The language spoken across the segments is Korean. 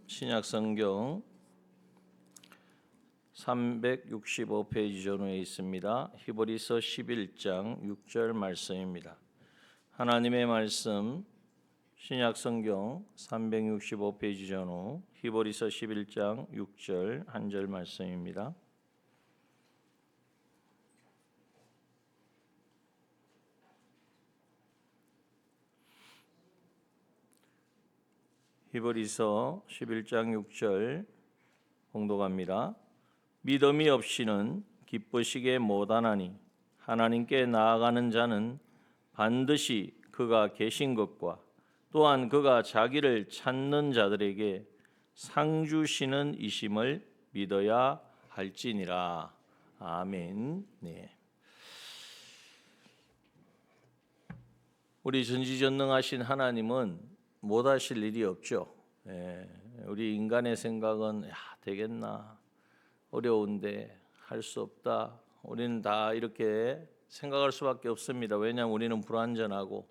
신약성경 365페이지 전후에 있습니다. 히브리서 11장 6절 말씀입니다. 하나님의 말씀 신약성경 365페이지 전후 히브리서 11장 6절 한 절 말씀입니다. 히브리서 11장 6절 봉독합니다. 믿음이 없이는 기쁘시게 못하나니 하나님께 나아가는 자는 반드시 그가 계신 것과 또한 그가 자기를 찾는 자들에게 상 주시는 이심을 믿어야 할지니라. 아멘. 네. 우리 전지전능하신 하나님은 못하실 일이 없죠. 우리 인간의 생각은 되겠나, 어려운데 할 수 없다. 우리는 다 이렇게 생각할 수밖에 없습니다. 왜냐하면 우리는 불완전하고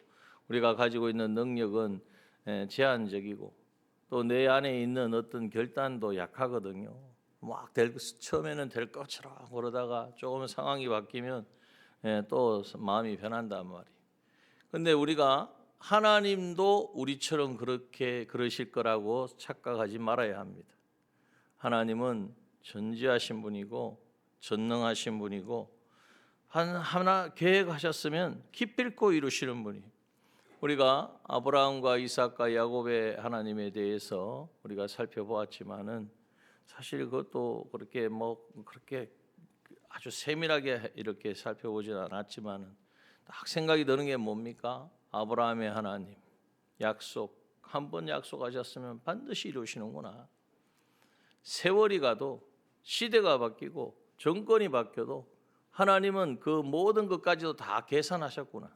우리가 가지고 있는 능력은 제한적이고 또 내 안에 있는 어떤 결단도 약하거든요. 처음에는 될 것처럼 그러다가 조금 상황이 바뀌면 또 마음이 변한단 말이에요. 근데 우리가 하나님도 우리처럼 그러실 거라고 착각하지 말아야 합니다. 하나님은 전지하신 분이고 전능하신 분이고 하나 계획하셨으면 기필코 이루시는 분이에요. 우리가 아브라함과 이삭과 야곱의 하나님에 대해서 우리가 살펴보았지만은 사실 그것도 그렇게 아주 세밀하게 이렇게 살펴보진 않았지만은 딱 생각이 드는 게 뭡니까? 아브라함의 하나님 약속, 한 번 약속하셨으면 반드시 이루시는구나. 세월이 가도 시대가 바뀌고 정권이 바뀌어도 하나님은 그 모든 것까지도 다 계산하셨구나.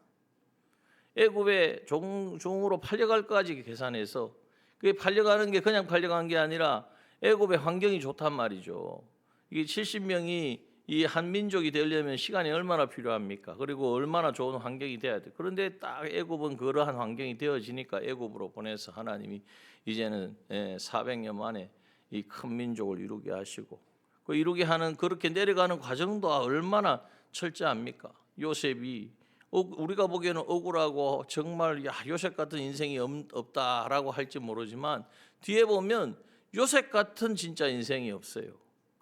애굽에 종으로 팔려갈 것까지 계산해서 그게 팔려가는 게 그냥 팔려간 게 아니라 애굽의 환경이 좋단 말이죠. 이게 70명이 이 한 민족이 되려면 시간이 얼마나 필요합니까? 그리고 얼마나 좋은 환경이 돼야 돼. 그런데 딱 애굽은 그러한 환경이 되어지니까 애굽으로 보내서 하나님이 이제는 400년 만에 이 큰 민족을 이루게 하시고 그 이루게 하는 그렇게 내려가는 과정도 얼마나 철저합니까? 요셉이 우리가 보기에는 억울하고 정말 요셉 같은 인생이 없다라고 할지 모르지만 뒤에 보면 요셉 같은 진짜 인생이 없어요.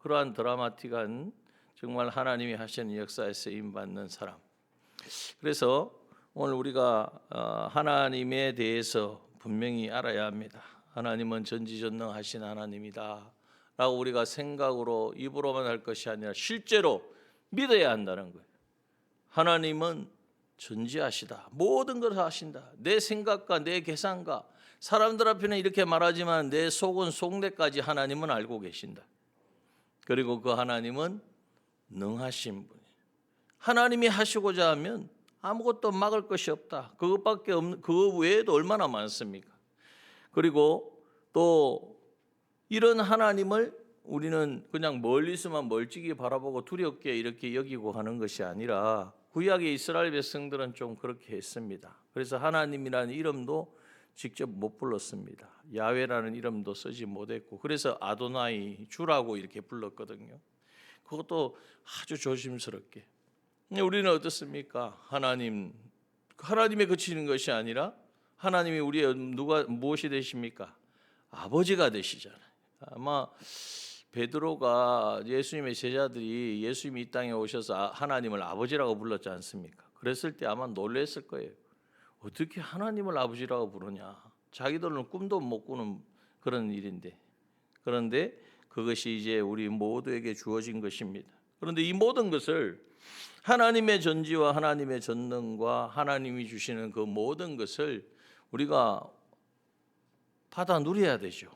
그러한 드라마틱한 정말 하나님이 하시는 역사에 쓰임받는 사람. 그래서 오늘 우리가 하나님에 대해서 분명히 알아야 합니다. 하나님은 전지전능하신 하나님이다 라고 우리가 생각으로 입으로만 할 것이 아니라 실제로 믿어야 한다는 거예요. 하나님은 전지하시다. 모든 것을 하신다. 내 생각과 내 계산과 사람들 앞에는 이렇게 말하지만 내 속은 속내까지 하나님은 알고 계신다. 그리고 그 하나님은 능하신 분이에요. 하나님이 하시고자 하면 아무것도 막을 것이 없다. 그것밖에 없는, 그거 외에도 얼마나 많습니까? 그리고 또 이런 하나님을 우리는 그냥 멀리서만 멀찍이 바라보고 두렵게 이렇게 여기고 하는 것이 아니라 구약의 이스라엘 백성들은 좀 그렇게 했습니다. 그래서 하나님이라는 이름도 직접 못 불렀습니다. 야훼라는 이름도 쓰지 못했고 그래서 아도나이 주라고 이렇게 불렀거든요. 그것도 아주 조심스럽게. 우리는 어떻습니까? 하나님에 그치는 것이 아니라 하나님이 우리의 무엇이 되십니까? 아버지가 되시잖아요. 아마 베드로가 예수님의 제자들이 예수님이 이 땅에 오셔서 하나님을 아버지라고 불렀지 않습니까? 그랬을 때 아마 놀랐을 거예요. 어떻게 하나님을 아버지라고 부르냐? 자기들은 꿈도 못 꾸는 그런 일인데. 그런데 그것이 이제 우리 모두에게 주어진 것입니다. 그런데 이 모든 것을 하나님의 전지와 하나님의 전능과 하나님이 주시는 그 모든 것을 우리가 받아 누려야 되죠.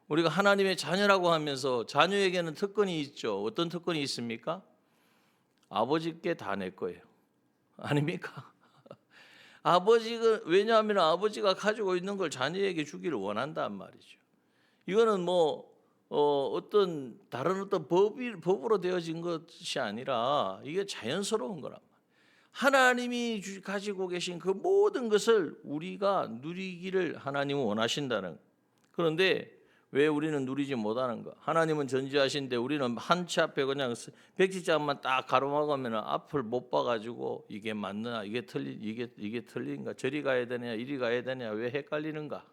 우리가 하나님의 자녀라고 하면서 자녀에게는 특권이 있죠. 어떤 특권이 있습니까? 아버지께 다 내 거예요. 아닙니까? 아버지가, 왜냐하면 아버지가 가지고 있는 걸 자녀에게 주기를 원한단 말이죠. 이거는 어떤 다른 어떤 법으로 되어진 것이 아니라 이게 자연스러운 거란 말이에요. 하나님이 가지고 계신 그 모든 것을 우리가 누리기를 하나님은 원하신다는 거예요. 그런데 왜 우리는 누리지 못하는가? 하나님은 전지하신데 우리는 한 치 앞에 그냥 백지장만 딱 가로막으면 앞을 못 봐가지고 이게 맞나? 이게 틀린가? 저리 가야 되냐? 이리 가야 되냐? 왜 헷갈리는가?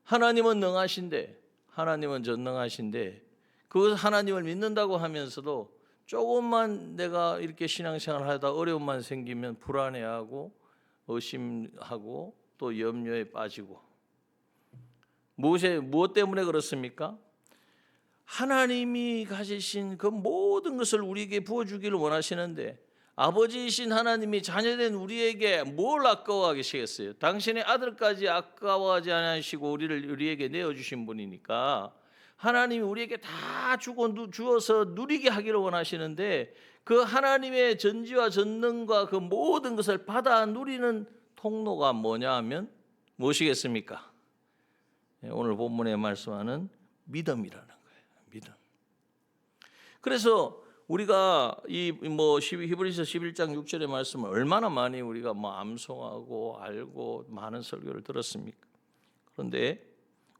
하나님은 능하신데, 하나님은 전능하신데 그 하나님을 믿는다고 하면서도 조금만 내가 이렇게 신앙생활을 하다 어려움만 생기면 불안해하고 의심하고 또 염려에 빠지고, 무엇 때문에 그렇습니까? 하나님이 가지신 그 모든 것을 우리에게 부어주기를 원하시는데 아버지이신 하나님이 자녀된 우리에게 뭘 아까워하시겠어요? 당신의 아들까지 아까워하지 않으시고 우리에게 내어주신 분이니까 하나님이 우리에게 다 주어서 누리게 하기를 원하시는데 그 하나님의 전지와 전능과 그 모든 것을 받아 누리는 통로가 뭐냐 하면 무엇이겠습니까? 오늘 본문에 말씀하는 믿음이라는 거예요. 믿음. 그래서 우리가 히브리서 11장 6절의 말씀을 얼마나 많이 우리가 암송하고 알고 많은 설교를 들었습니까? 그런데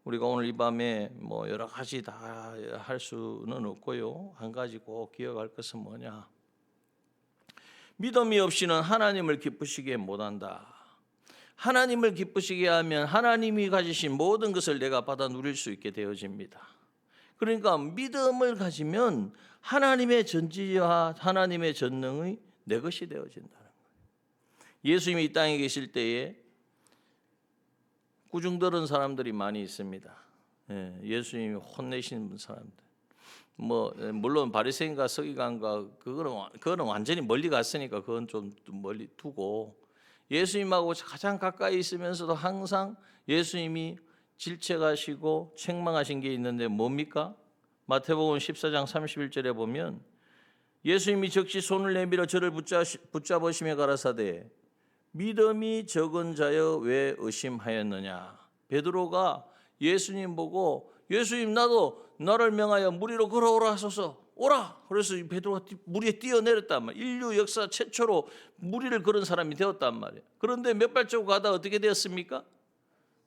우리가 오늘 이 밤에 여러 가지 다 할 수는 없고요. 한 가지 꼭 기억할 것은 뭐냐? 믿음이 없이는 하나님을 기쁘시게 못한다. 하나님을 기쁘시게 하면 하나님이 가지신 모든 것을 내가 받아 누릴 수 있게 되어집니다. 그러니까 믿음을 가지면 하나님의 전지와 하나님의 전능이 내 것이 되어진다는 거예요. 예수님이 이 땅에 계실 때에 꾸중들은 사람들이 많이 있습니다. 예수님이 혼내신 사람들. 물론 바리새인과 서기관과 그거는 완전히 멀리 갔으니까 그건 좀 멀리 두고, 예수님하고 가장 가까이 있으면서도 항상 예수님이 질책하시고 책망하신 게 있는데 뭡니까? 마태복음 14장 31절에 보면 예수님이 즉시 손을 내밀어 저를 붙잡으시며 가라사대 믿음이 적은 자여 왜 의심하였느냐. 베드로가 예수님 보고 예수님 나를 명하여 물 위로 걸어오라 하소서. 오라. 그래서 베드로가 물 위에 뛰어내렸단 말이에요. 인류 역사 최초로 물 위를 걸은 사람이 되었단 말이에요. 그런데 몇 발자국 가다 어떻게 되었습니까?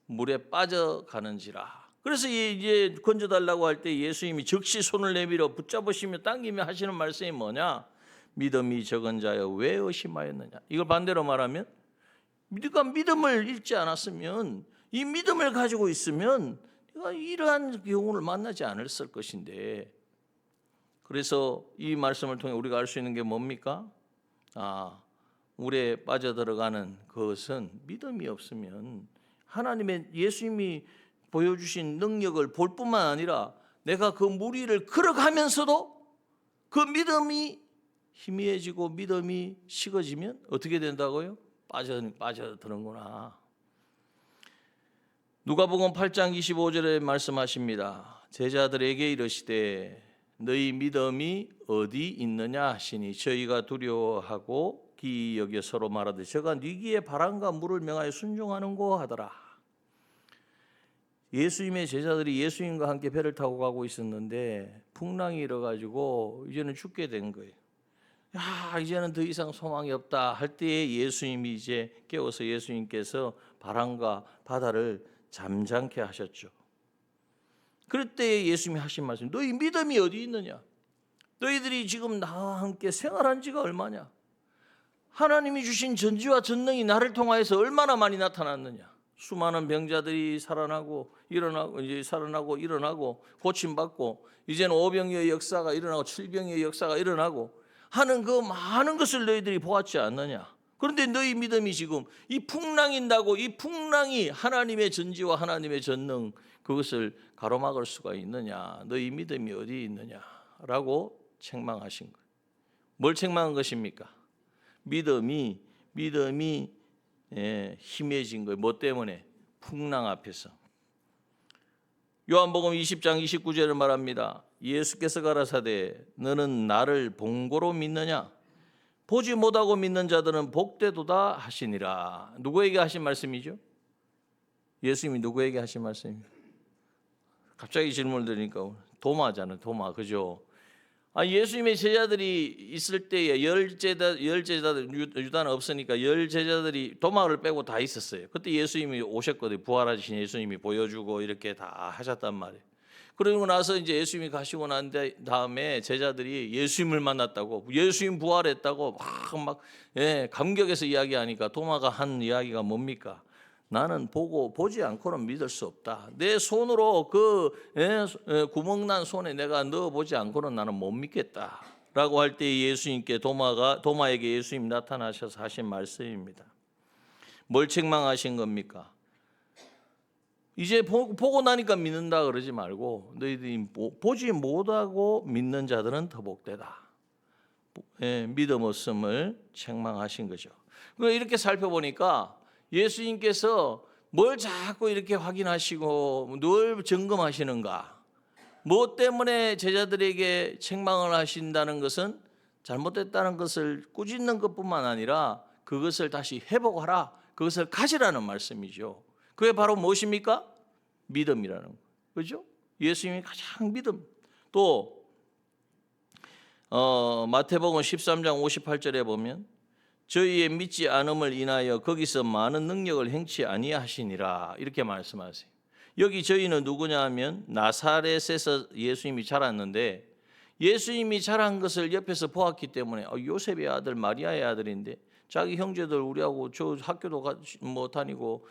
물에 빠져가는지라. 그래서 이제 건져달라고 할 때 예수님이 즉시 손을 내밀어 붙잡으시며 당기며 하시는 말씀이 뭐냐? 믿음이 적은 자여 왜 의심하였느냐. 이걸 반대로 말하면 네가 믿음을 잃지 않았으면, 이 믿음을 가지고 있으면 네가 이러한 경우를 만나지 않았을 것인데, 그래서 이 말씀을 통해 우리가 알 수 있는 게 뭡니까? 물에 빠져들어가는 그것은 믿음이 없으면 하나님의 예수님이 보여주신 능력을 볼 뿐만 아니라 내가 그 물 위를 걸어가면서도 그 믿음이 희미해지고 믿음이 식어지면 어떻게 된다고요? 빠져드는구나. 누가복음 8장 25절에 말씀하십니다. 제자들에게 이르시되 너희 믿음이 어디 있느냐 하시니 저희가 두려워하고 기이 여겨 서로 말하되 저가 니기에 바람과 물을 명하여 순종하는고 하더라. 예수님의 제자들이 예수님과 함께 배를 타고 가고 있었는데 풍랑이 일어가지고 이제는 죽게 된 거예요. 이제는 더 이상 소망이 없다 할 때에 예수님이 이제 깨워서 예수님께서 바람과 바다를 잠잠케 하셨죠. 그럴 때 예수님이 하신 말씀, 너희 믿음이 어디 있느냐? 너희들이 지금 나와 함께 생활한 지가 얼마냐? 하나님이 주신 전지와 전능이 나를 통하여서 얼마나 많이 나타났느냐? 수많은 병자들이 살아나고 일어나고 고침받고 이제는 오병이의 역사가 일어나고 칠병의 역사가 일어나고 하는 그 많은 것을 너희들이 보았지 않느냐? 그런데 너희 믿음이 지금 이 풍랑이 나고 이 풍랑이 하나님의 전지와 하나님의 전능 그것을 가로막을 수가 있느냐? 너희 믿음이 어디 있느냐라고 책망하신 거예요. 뭘 책망한 것입니까? 믿음이 희미해진 거예요. 뭐 때문에? 풍랑 앞에서. 요한복음 20장 29절을 말합니다. 예수께서 가라사대 너는 나를 본고로 믿느냐? 보지 못하고 믿는 자들은 복되도다 하시니라. 누구에게 하신 말씀이죠? 예수님이 누구에게 하신 말씀입니까? 갑자기 질문을 드리니까 도마잖아요. 도마, 그죠? 예수님의 제자들이 있을 때에 열 제자들 유다는 없으니까 열 제자들이 도마를 빼고 다 있었어요. 그때 예수님이 오셨거든요. 부활하신 예수님이 보여주고 이렇게 다 하셨단 말이에요. 그러고 나서 이제 예수님이 가시고 난 다음에 제자들이 예수님을 만났다고, 예수님 부활했다고 막 감격해서 이야기하니까 도마가 한 이야기가 뭡니까? 나는 보지 않고는 믿을 수 없다. 내 손으로 그 구멍난 손에 내가 넣어보지 않고는 나는 못 믿겠다라고 할 때 예수님께 도마에게 예수님 나타나셔서 하신 말씀입니다. 뭘 책망하신 겁니까? 이제 보고 나니까 믿는다 그러지 말고 너희들이 보지 못하고 믿는 자들은 더 복되다. 믿음 없음을 책망하신 거죠. 이렇게 살펴보니까 예수님께서 뭘 자꾸 이렇게 확인하시고 늘 점검하시는가? 무엇 때문에 제자들에게 책망을 하신다는 것은 잘못됐다는 것을 꾸짖는 것뿐만 아니라 그것을 다시 회복하라, 그것을 가지라는 말씀이죠. 그게 바로 무엇입니까? 믿음이라는 거, 그렇죠? 예수님이 가장 믿음. 또 마태복음 13장 58절에 보면 저희의 믿지 않음을 인하여 거기서 많은 능력을 행치 아니하시니라 이렇게 말씀하세요. 여기 저희는 누구냐 하면 나사렛에서 예수님이 자랐는데 예수님이 자란 것을 옆에서 보았기 때문에 요셉의 아들 마리아의 아들인데 자기 형제들 우리하고 저 학교도 같이 다니고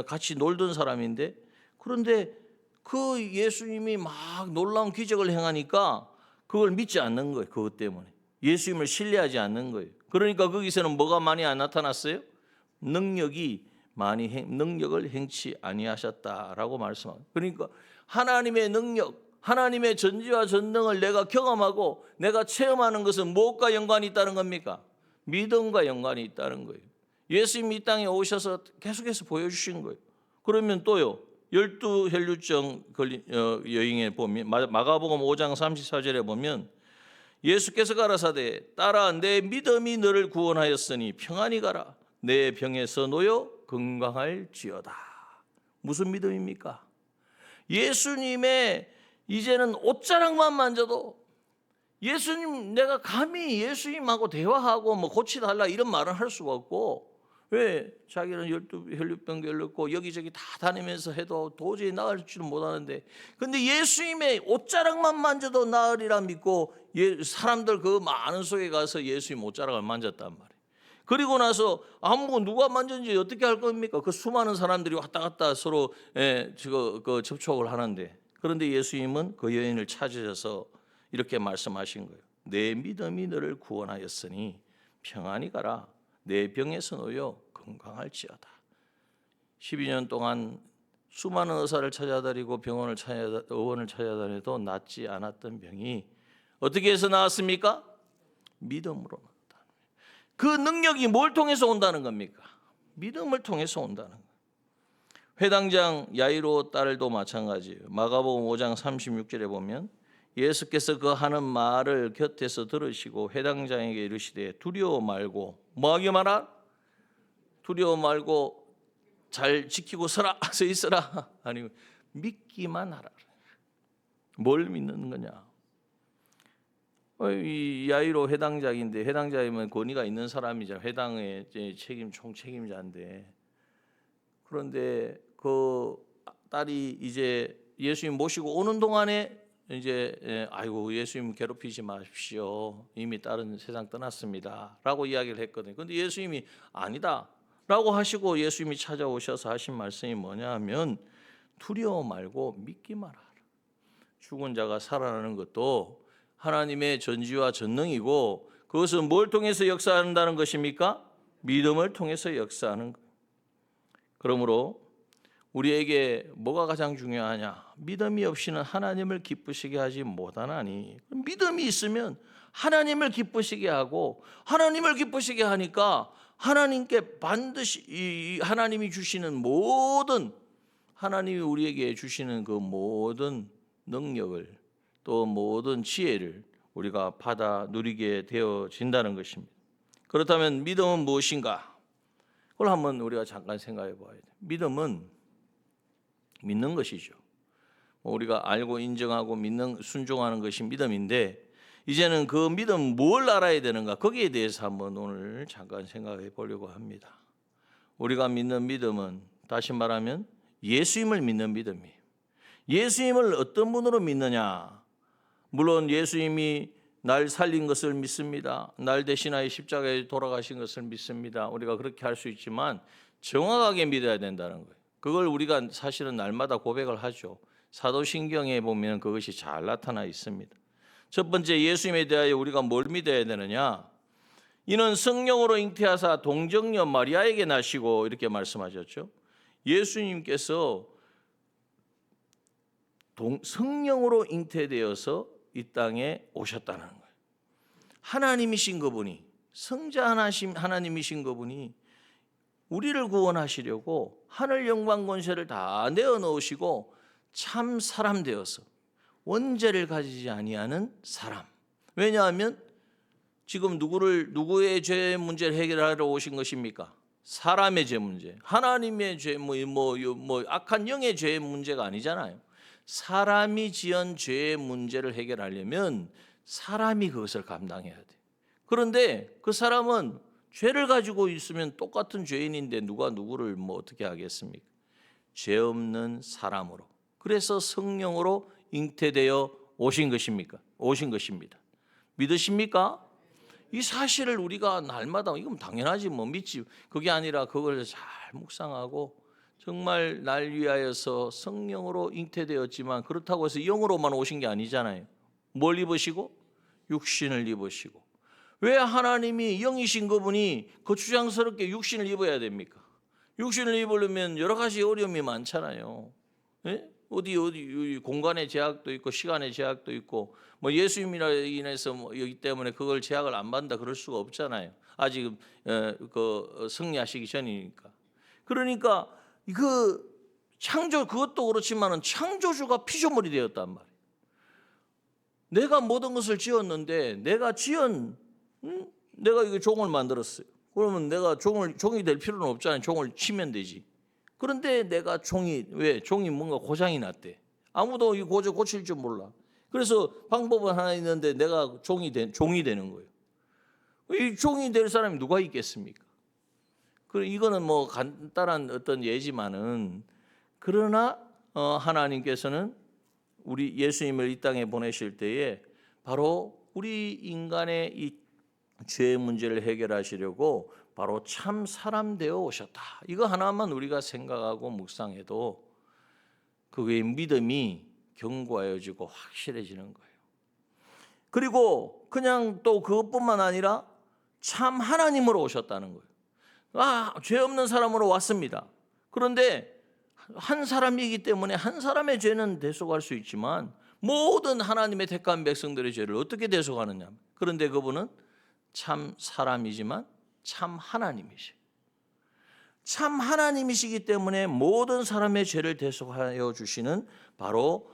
같이 놀던 사람인데 그런데 그 예수님이 막 놀라운 기적을 행하니까 그걸 믿지 않는 거예요. 그것 때문에 예수님을 신뢰하지 않는 거예요. 그러니까 거기서는 뭐가 많이 안 나타났어요? 능력을 행치 아니하셨다라고 말씀합니다. 그러니까 하나님의 능력, 하나님의 전지와 전능을 내가 경험하고 내가 체험하는 것은 무엇과 연관이 있다는 겁니까? 믿음과 연관이 있다는 거예요. 예수님이 이 땅에 오셔서 계속해서 보여주신 거예요. 그러면 또요, 12혈루증 걸린 여인에 보면 마가복음 5장 34절에 보면 예수께서 가라사대 딸아 내 믿음이 너를 구원하였으니 평안히 가라 내 병에서 놓여 건강할지어다. 무슨 믿음입니까? 예수님의 이제는 옷자락만 만져도 예수님, 내가 감히 예수님하고 대화하고 고치달라 이런 말을 할 수가 없고, 왜? 자기는 12혈루병 걸렸고 여기저기 다 다니면서 해도 도저히 나을 줄 못하는데, 근데 예수님의 옷자락만 만져도 나으리라 믿고 사람들 그 많은 속에 가서 예수님 옷자락을 만졌단 말이에요. 그리고 나서 누가 만졌는지 어떻게 할 겁니까? 그 수많은 사람들이 왔다 갔다 서로 접촉을 하는데, 그런데 예수님은 그 여인을 찾으셔서 이렇게 말씀하신 거예요. 내 믿음이 너를 구원하였으니 평안히 가라 내 병에서 놓여 건강할지어다. 12년 동안 수많은 의사를 찾아다니고 의원을 찾아다녀도 낫지 않았던 병이 어떻게 해서 나았습니까? 믿음으로 나았다. 그 능력이 뭘 통해서 온다는 겁니까? 믿음을 통해서 온다는 거예요. 회당장 야이로 딸도 마찬가지예요. 마가복음 5장 36절에 보면 예수께서 그 하는 말을 곁에서 들으시고 회당장에게 이르시되 두려워 말고 뭐하기 마라? 두려워 말고 잘 지키고 서 있으라. 아니 믿기만 하라. 뭘 믿는 거냐? 이 야이로 회당장인데 회당장이면 권위가 있는 사람이죠. 회당의 총책임자인데 그런데 그 딸이 이제 예수님 모시고 오는 동안에 이제 아이고 예수님 괴롭히지 마십시오. 이미 딸은 세상 떠났습니다라고 이야기를 했거든요. 그런데 예수님이 아니다라고 하시고 예수님이 찾아오셔서 하신 말씀이 뭐냐면 두려워 말고 믿기만 하라. 죽은 자가 살아나는 것도 하나님의 전지와 전능이고 그것은 뭘 통해서 역사한다는 것입니까? 믿음을 통해서 역사하는 것. 그러므로 우리에게 뭐가 가장 중요하냐? 믿음이 없이는 하나님을 기쁘시게 하지 못하나니, 믿음이 있으면 하나님을 기쁘시게 하고 하나님을 기쁘시게 하니까 하나님께 반드시 하나님이 주시는 모든 하나님이 우리에게 주시는 그 모든 능력을 또 모든 지혜를 우리가 받아 누리게 되어진다는 것입니다. 그렇다면 믿음은 무엇인가? 그걸 한번 우리가 잠깐 생각해 봐야 돼요. 믿음은 믿는 것이죠. 우리가 알고 인정하고 순종하는 것이 믿음인데 이제는 그 믿음 뭘 알아야 되는가? 거기에 대해서 한번 오늘 잠깐 생각해 보려고 합니다. 우리가 믿는 믿음은 다시 말하면 예수님을 믿는 믿음이에요. 예수님을 어떤 분으로 믿느냐? 물론 예수님이 날 살린 것을 믿습니다. 날 대신하여 십자가에 돌아가신 것을 믿습니다. 우리가 그렇게 할 수 있지만 정확하게 믿어야 된다는 거예요. 그걸 우리가 사실은 날마다 고백을 하죠. 사도신경에 보면 그것이 잘 나타나 있습니다. 첫 번째, 예수님에 대하여 우리가 뭘 믿어야 되느냐? 이는 성령으로 잉태하사 동정녀 마리아에게 나시고, 이렇게 말씀하셨죠. 예수님께서 성령으로 잉태되어서 이 땅에 오셨다는 거예요. 하나님이신 그분이, 성자 하나님이신 그분이 우리를 구원하시려고 하늘 영광 권세를 다 내어 놓으시고 참 사람 되어서 원죄를 가지지 아니하는 사람. 왜냐하면 지금 누구의 죄 문제를 해결하러 오신 것입니까? 사람의 죄 문제. 하나님의 죄, 악한 영의 죄 문제가 아니잖아요. 사람이 지은 죄의 문제를 해결하려면 사람이 그것을 감당해야 돼. 그런데 그 사람은 죄를 가지고 있으면 똑같은 죄인인데 누가 누구를 어떻게 하겠습니까? 죄 없는 사람으로. 그래서 성령으로 잉태되어 오신 것입니다. 믿으십니까? 이 사실을 우리가 날마다 이건 당연하지 믿지. 그게 아니라 그걸 잘 묵상하고 정말 날 위하여서 성령으로 잉태되었지만 그렇다고 해서 영으로만 오신 게 아니잖아요. 뭘 입으시고? 육신을 입으시고. 왜 하나님이 영이신 그분이 거추장스럽게 육신을 입어야 됩니까? 육신을 입으려면 여러 가지 어려움이 많잖아요. 예? 어디 공간의 제약도 있고 시간의 제약도 있고 예수님이라 인해서 여기 때문에 그걸 제약을 안 받는다 그럴 수가 없잖아요. 아직 승리하시기 전이니까. 그러니까 그 창조 그것도 그렇지만은 창조주가 피조물이 되었단 말이에요. 내가 모든 것을 지었는데 내가 이거 종을 만들었어요. 그러면 내가 종이 될 필요는 없잖아요. 종을 치면 되지. 그런데 내가 종이 뭔가 고장이 났대. 아무도 이 고칠 줄 몰라. 그래서 방법은 하나 있는데 내가 종이 되는 거예요. 이 종이 될 사람이 누가 있겠습니까? 이거는 간단한 어떤 예지만은 그러나 하나님께서는 우리 예수님을 이 땅에 보내실 때에 바로 우리 인간의 이 죄의 문제를 해결하시려고 바로 참 사람 되어 오셨다. 이거 하나만 우리가 생각하고 묵상해도 그의 믿음이 견고해지고 확실해지는 거예요. 그리고 그냥 또 그것뿐만 아니라 참 하나님으로 오셨다는 거예요. 죄 없는 사람으로 왔습니다. 그런데 한 사람이기 때문에 한 사람의 죄는 대속할 수 있지만 모든 하나님의 택한 백성들의 죄를 어떻게 대속하느냐. 그런데 그분은 참 사람이지만 참 하나님이시. 참 하나님이시기 때문에 모든 사람의 죄를 대속하여 주시는 바로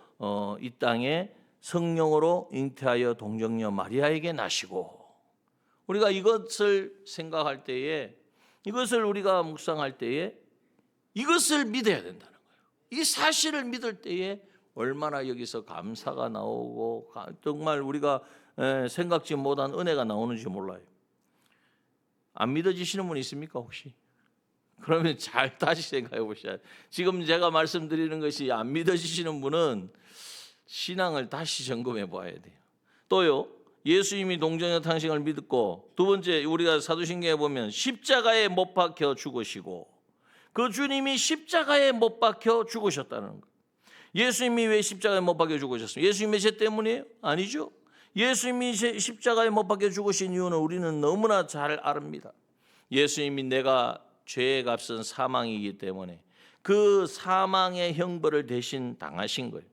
이 땅에 성령으로 잉태하여 동정녀 마리아에게 나시고, 우리가 이것을 생각할 때에, 이것을 우리가 묵상할 때에 이것을 믿어야 된다는 거예요. 이 사실을 믿을 때에 얼마나 여기서 감사가 나오고 정말 우리가 생각지 못한 은혜가 나오는지 몰라요. 안 믿어지시는 분 있습니까 혹시? 그러면 잘 다시 생각해 보셔야. 지금 제가 말씀드리는 것이 안 믿어지시는 분은 신앙을 다시 점검해 봐야 돼요. 또요, 예수님이 동정녀 탄생을 믿고, 두 번째 우리가 사도신경에 보면 십자가에 못 박혀 죽으시고, 그 주님이 십자가에 못 박혀 죽으셨다는 거예요. 예수님이 왜 십자가에 못 박혀 죽으셨습니까? 예수님의 죄 때문이에요? 아니죠. 예수님이 십자가에 못 박혀 죽으신 이유는 우리는 너무나 잘 압니다. 예수님이 내가 죄의 값은 사망이기 때문에 그 사망의 형벌을 대신 당하신 거예요.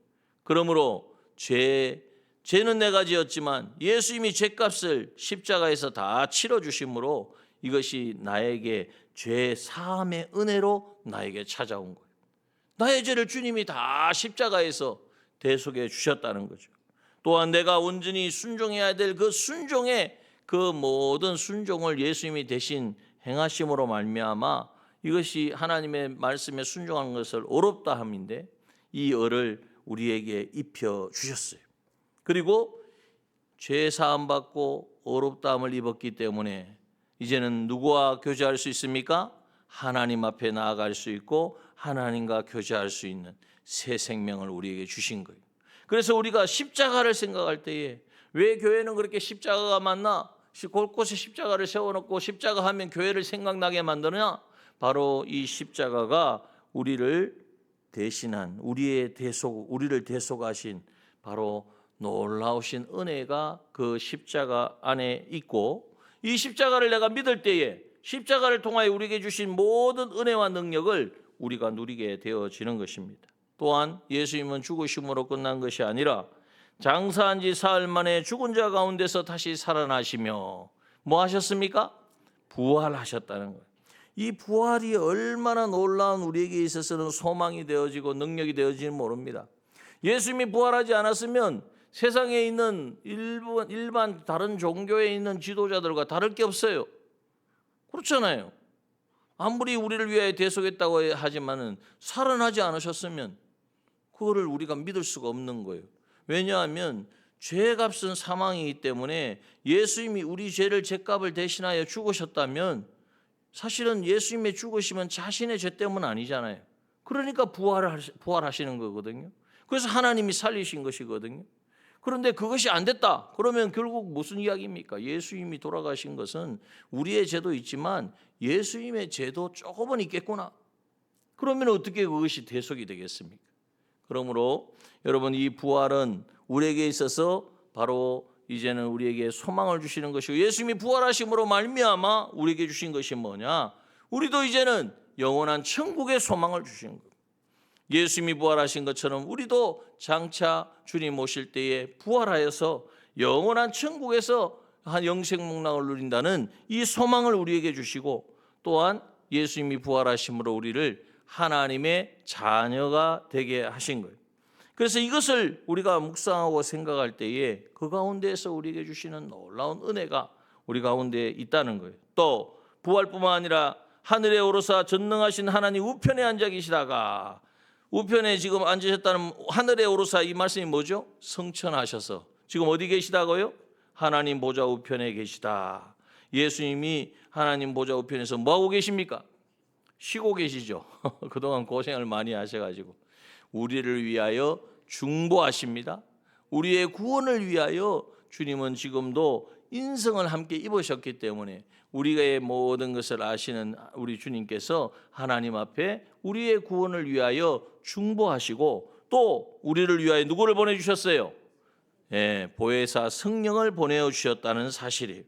그러므로 죄는 내가 지었지만 예수님이 죄값을 십자가에서 다 치러주심으로 이것이 나에게 죄 사함의 은혜로 나에게 찾아온 거예요. 나의 죄를 주님이 다 십자가에서 대속해 주셨다는 거죠. 또한 내가 온전히 순종해야 될 그 순종의 그 모든 순종을 예수님이 대신 행하심으로 말미암아 이것이 하나님의 말씀에 순종하는 것을 어렵다 함인데 이 을을 우리에게 입혀 주셨어요. 그리고 죄 사함 받고 의롭다함을 입었기 때문에 이제는 누구와 교제할 수 있습니까? 하나님 앞에 나아갈 수 있고 하나님과 교제할 수 있는 새 생명을 우리에게 주신 거예요. 그래서 우리가 십자가를 생각할 때에 왜 교회는 그렇게 십자가가 많나? 곳곳에 십자가를 세워놓고 십자가 하면 교회를 생각나게 만드느냐? 바로 이 십자가가 우리를 대신한 우리를 대속하신 바로 놀라우신 은혜가 그 십자가 안에 있고, 이 십자가를 내가 믿을 때에 십자가를 통하여 우리에게 주신 모든 은혜와 능력을 우리가 누리게 되어지는 것입니다. 또한 예수님은 죽으심으로 끝난 것이 아니라 장사한 지 사흘 만에 죽은 자 가운데서 다시 살아나시며 뭐 하셨습니까? 부활하셨다는 거예요. 이 부활이 얼마나 놀라운 우리에게 있어서는 소망이 되어지고 능력이 되어지는 모릅니다. 예수님이 부활하지 않았으면 세상에 있는 일반 다른 종교에 있는 지도자들과 다를 게 없어요. 그렇잖아요. 아무리 우리를 위하여 대속했다고 하지만은 살아나지 않으셨으면 그거를 우리가 믿을 수가 없는 거예요. 왜냐하면 죄값은 사망이기 때문에 예수님이 우리 죄를 죄값을 대신하여 죽으셨다면 사실은 예수님의 죽으심은 자신의 죄 때문 아니잖아요. 그러니까 부활하시는 거거든요. 그래서 하나님이 살리신 것이거든요. 그런데 그것이 안 됐다. 그러면 결국 무슨 이야기입니까? 예수님이 돌아가신 것은 우리의 죄도 있지만 예수님의 죄도 조금은 있겠구나. 그러면 어떻게 그것이 대속이 되겠습니까? 그러므로 여러분, 이 부활은 우리에게 있어서 바로 이제는 우리에게 소망을 주시는 것이고, 예수님이 부활하심으로 말미암아 우리에게 주신 것이 뭐냐? 우리도 이제는 영원한 천국의 소망을 주시는 거예요. 예수님이 부활하신 것처럼 우리도 장차 주님 오실 때에 부활하여서 영원한 천국에서 한 영생목락을 누린다는 이 소망을 우리에게 주시고, 또한 예수님이 부활하심으로 우리를 하나님의 자녀가 되게 하신 거예요. 그래서 이것을 우리가 묵상하고 생각할 때에 그 가운데에서 우리에게 주시는 놀라운 은혜가 우리 가운데 있다는 거예요. 또 부활뿐만 아니라 하늘에 오르사 전능하신 하나님 우편에 앉아 계시다가, 우편에 지금 앉으셨다는 하늘에 오르사, 이 말씀이 뭐죠? 성천하셔서 지금 어디 계시다고요? 하나님 보좌 우편에 계시다. 예수님이 하나님 보좌 우편에서 뭐하고 계십니까? 쉬고 계시죠. 그동안 고생을 많이 하셔가지고 우리를 위하여 중보하십니다. 우리의 구원을 위하여 주님은 지금도 인성을 함께 입으셨기 때문에 우리의 모든 것을 아시는 우리 주님께서 하나님 앞에 우리의 구원을 위하여 중보하시고, 또 우리를 위하여 누구를 보내주셨어요? 보혜사 성령을 보내주셨다는 사실이에요.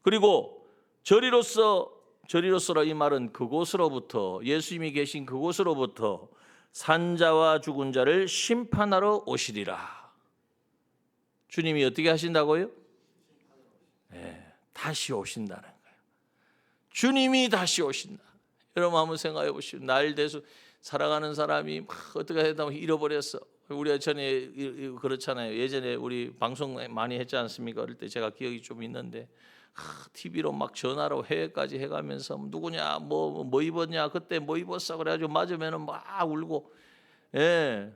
그리고 저리로서라, 이 말은 그곳으로부터, 예수님이 계신 그곳으로부터 산자와 죽은 자를 심판하러 오시리라. 주님이 어떻게 하신다고요? 다시 오신다는 거예요. 주님이 다시 오신다. 여러분 한번 생각해 보시오. 날 대수 살아가는 사람이 막 어떻게 하다 잃어버렸어. 우리가 전에 그렇잖아요. 예전에 우리 방송 많이 했지 않습니까? 어릴 때 제가 기억이 좀 있는데 TV로 막 전화로 해외까지 해가면서 누구냐, 뭐 입었냐, 그때 뭐 입었어, 그래가지고 맞으면은 막 울고,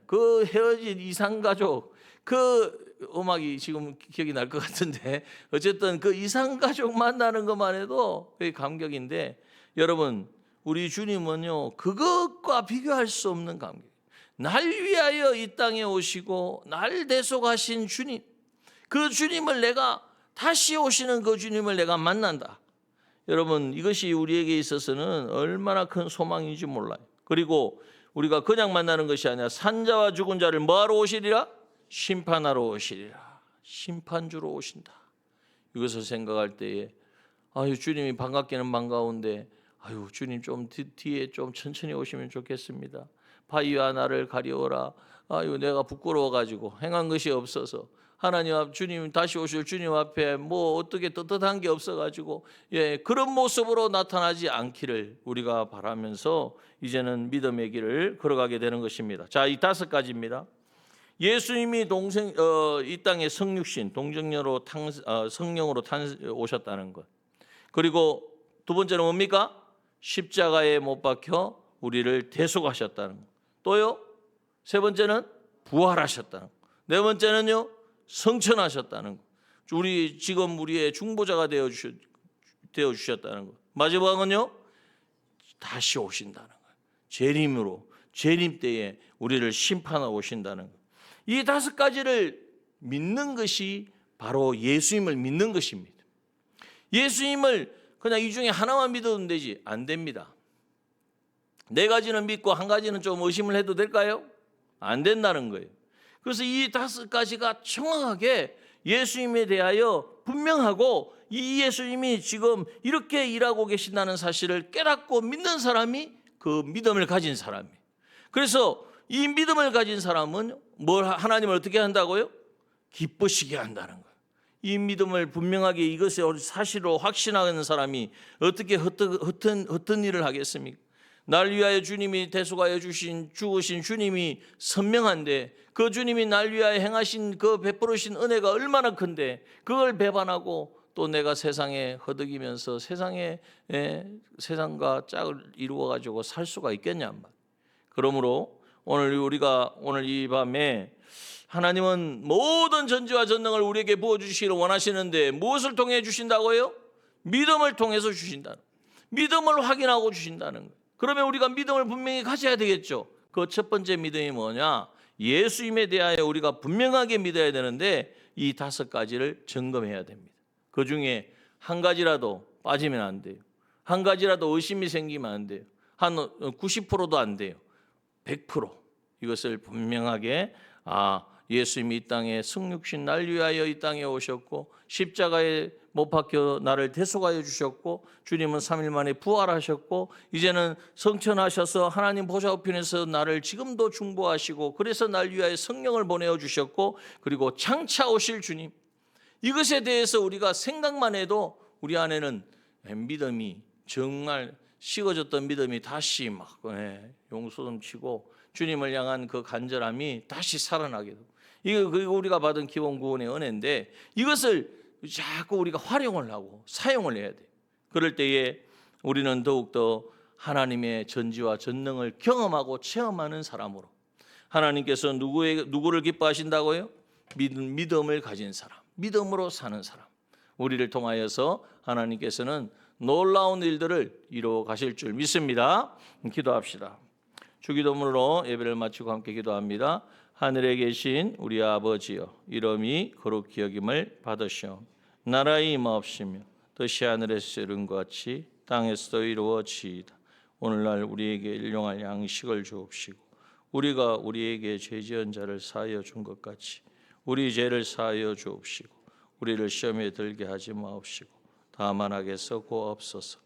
그 헤어진 이상가족, 그 음악이 지금 기억이 날 것 같은데, 어쨌든 그 이상가족 만나는 것만 해도 그게 감격인데, 여러분, 우리 주님은요 그것과 비교할 수 없는 감격. 날 위하여 이 땅에 오시고 날 대속하신 주님, 그 주님을 내가 다시 오시는 그 주님을 내가 만난다. 여러분, 이것이 우리에게 있어서는 얼마나 큰 소망인지 몰라요. 그리고 우리가 그냥 만나는 것이 아니라 산자와 죽은 자를 뭐하러 오시리라? 심판하러 오시리라. 심판주로 오신다. 이것을 생각할 때에 주님이 반갑기는 반가운데 주님 좀 뒤에 좀 천천히 오시면 좋겠습니다. 바위와 나를 가려워라. 내가 부끄러워가지고 행한 것이 없어서 하나님 앞, 주님 다시 오실 주님 앞에 뭐 어떻게 떳떳한 게 없어가지고 그런 모습으로 나타나지 않기를 우리가 바라면서 이제는 믿음의 길을 걸어가게 되는 것입니다. 자, 이 5가지입니다. 예수님이 이 땅에 성육신, 동정녀로 성령으로 오셨다는 것. 그리고 두 번째는 뭡니까? 십자가에 못 박혀 우리를 대속하셨다는 것. 또요, 세 번째는 부활하셨다는 것. 네 번째는요, 성천하셨다는 것. 우리 지금 우리의 중보자가 되어 주셨다는 것. 마지막은요, 다시 오신다는 것. 재림으로, 재림 때에 우리를 심판하고 오신다는 것. 이 5가지를 믿는 것이 바로 예수님을 믿는 것입니다. 예수님을 그냥 이 중에 하나만 믿어도 되지, 안 됩니다. 4가지는 믿고 1가지는 좀 의심을 해도 될까요? 안 된다는 거예요. 그래서 이 5가지가 정확하게 예수님에 대하여 분명하고, 이 예수님이 지금 이렇게 일하고 계신다는 사실을 깨닫고 믿는 사람이 그 믿음을 가진 사람이에요. 그래서 이 믿음을 가진 사람은 하나님을 어떻게 한다고요? 기쁘시게 한다는 거예요. 이 믿음을 분명하게 이것을 사실로 확신하는 사람이 어떻게 어떤 일을 하겠습니까? 날 위하여 주님이 대속하여 죽으신 주님이 선명한데, 그 주님이 날 위하여 행하신 그 베풀으신 은혜가 얼마나 큰데, 그걸 배반하고 또 내가 세상에 허덕이면서 세상과 짝을 이루어 가지고 살 수가 있겠냐. 그러므로 오늘 이 밤에 하나님은 모든 전지와 전능을 우리에게 부어주시기를 원하시는데, 무엇을 통해 주신다고요? 믿음을 통해서 주신다는, 믿음을 확인하고 주신다는 거예요. 그러면 우리가 믿음을 분명히 가져야 되겠죠. 그 첫 번째 믿음이 뭐냐? 예수님에 대하여 우리가 분명하게 믿어야 되는데, 이 5가지를 점검해야 됩니다. 그 중에 1가지라도 빠지면 안 돼요. 1가지라도 의심이 생기면 안 돼요. 한 90%도 안 돼요. 100% 이것을 분명하게, 예수님이 이 땅에 승육신 날 위하여 이 땅에 오셨고, 십자가에 못 박혀 나를 대속하여 주셨고, 주님은 3일 만에 부활하셨고, 이제는 성천하셔서 하나님 보좌 우편에서 나를 지금도 중보하시고, 그래서 날 위하여 성령을 보내어 주셨고, 그리고 장차 오실 주님, 이것에 대해서 우리가 생각만 해도 우리 안에는 믿음이, 정말 식어졌던 믿음이 다시 막 용솟음치고, 주님을 향한 그 간절함이 다시 살아나게 되고, 이거 우리가 받은 기본 구원의 은혜인데, 이것을 자꾸 우리가 활용을 하고 사용을 해야 돼요. 그럴 때에 우리는 더욱더 하나님의 전지와 전능을 경험하고 체험하는 사람으로, 하나님께서 누구를 기뻐하신다고요? 믿음을 가진 사람, 믿음으로 사는 사람, 우리를 통하여서 하나님께서는 놀라운 일들을 이루어 가실 줄 믿습니다. 기도합시다. 주기도문으로 예배를 마치고 함께 기도합니다. 하늘에 계신 우리 아버지여, 이름이 거룩히 여김을 받으시오. 나라의 임하옵시며 뜻이 하늘에서 이룬 것 같이 땅에서도 이루어지이다. 오늘날 우리에게 일용할 양식을 주옵시고, 우리가 우리에게 죄 지은 자를 사하여 준 것 같이 우리 죄를 사하여 주옵시고, 우리를 시험에 들게 하지 마옵시고 다만 악에서 구하옵소서.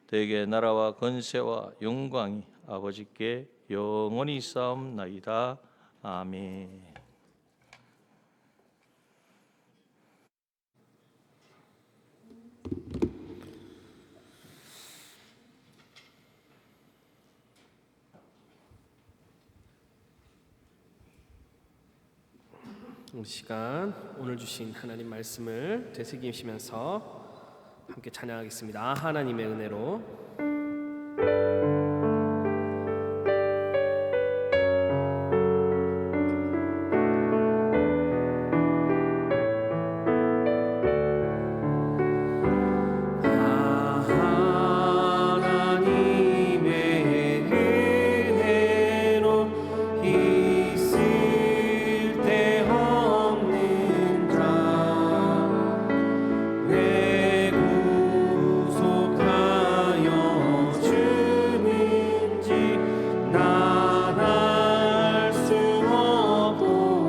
대개 나라와 권세와 영광이 아버지께 영원히 있사옵나이다. 아멘. 이 시간 오늘 주신 하나님 말씀을 되새기시면서 함께 찬양하겠습니다. 하나님의 은혜로.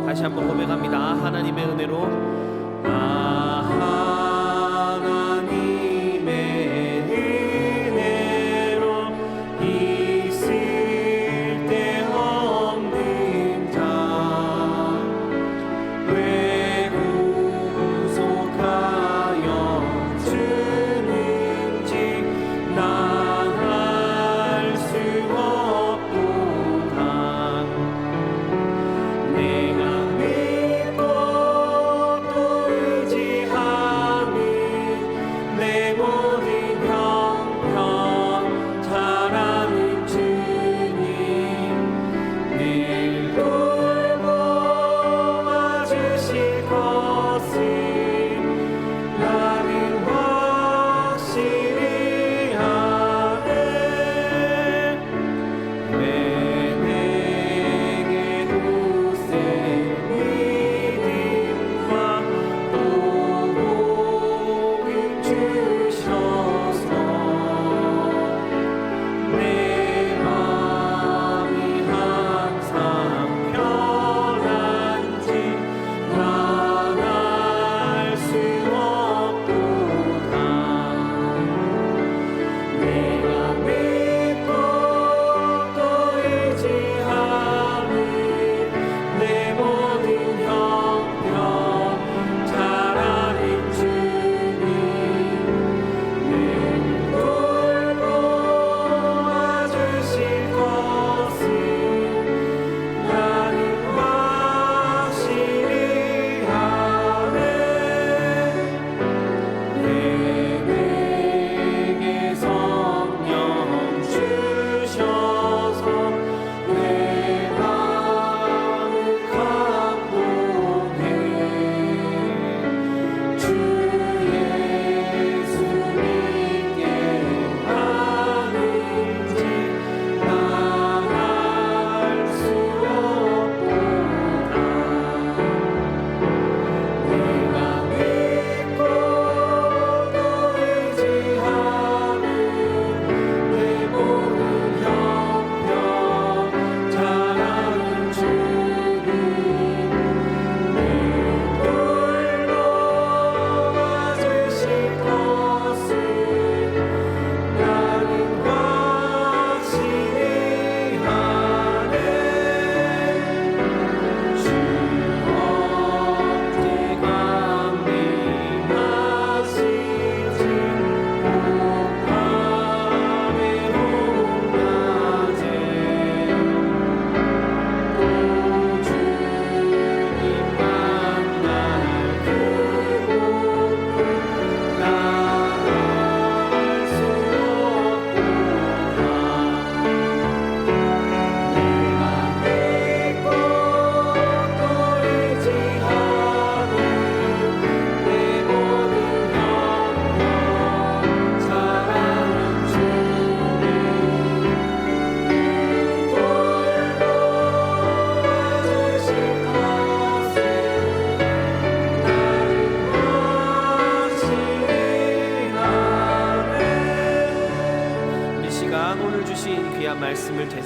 다시 한번 고백합니다. 하나님의 은혜로. 내가 믿고 또 의지하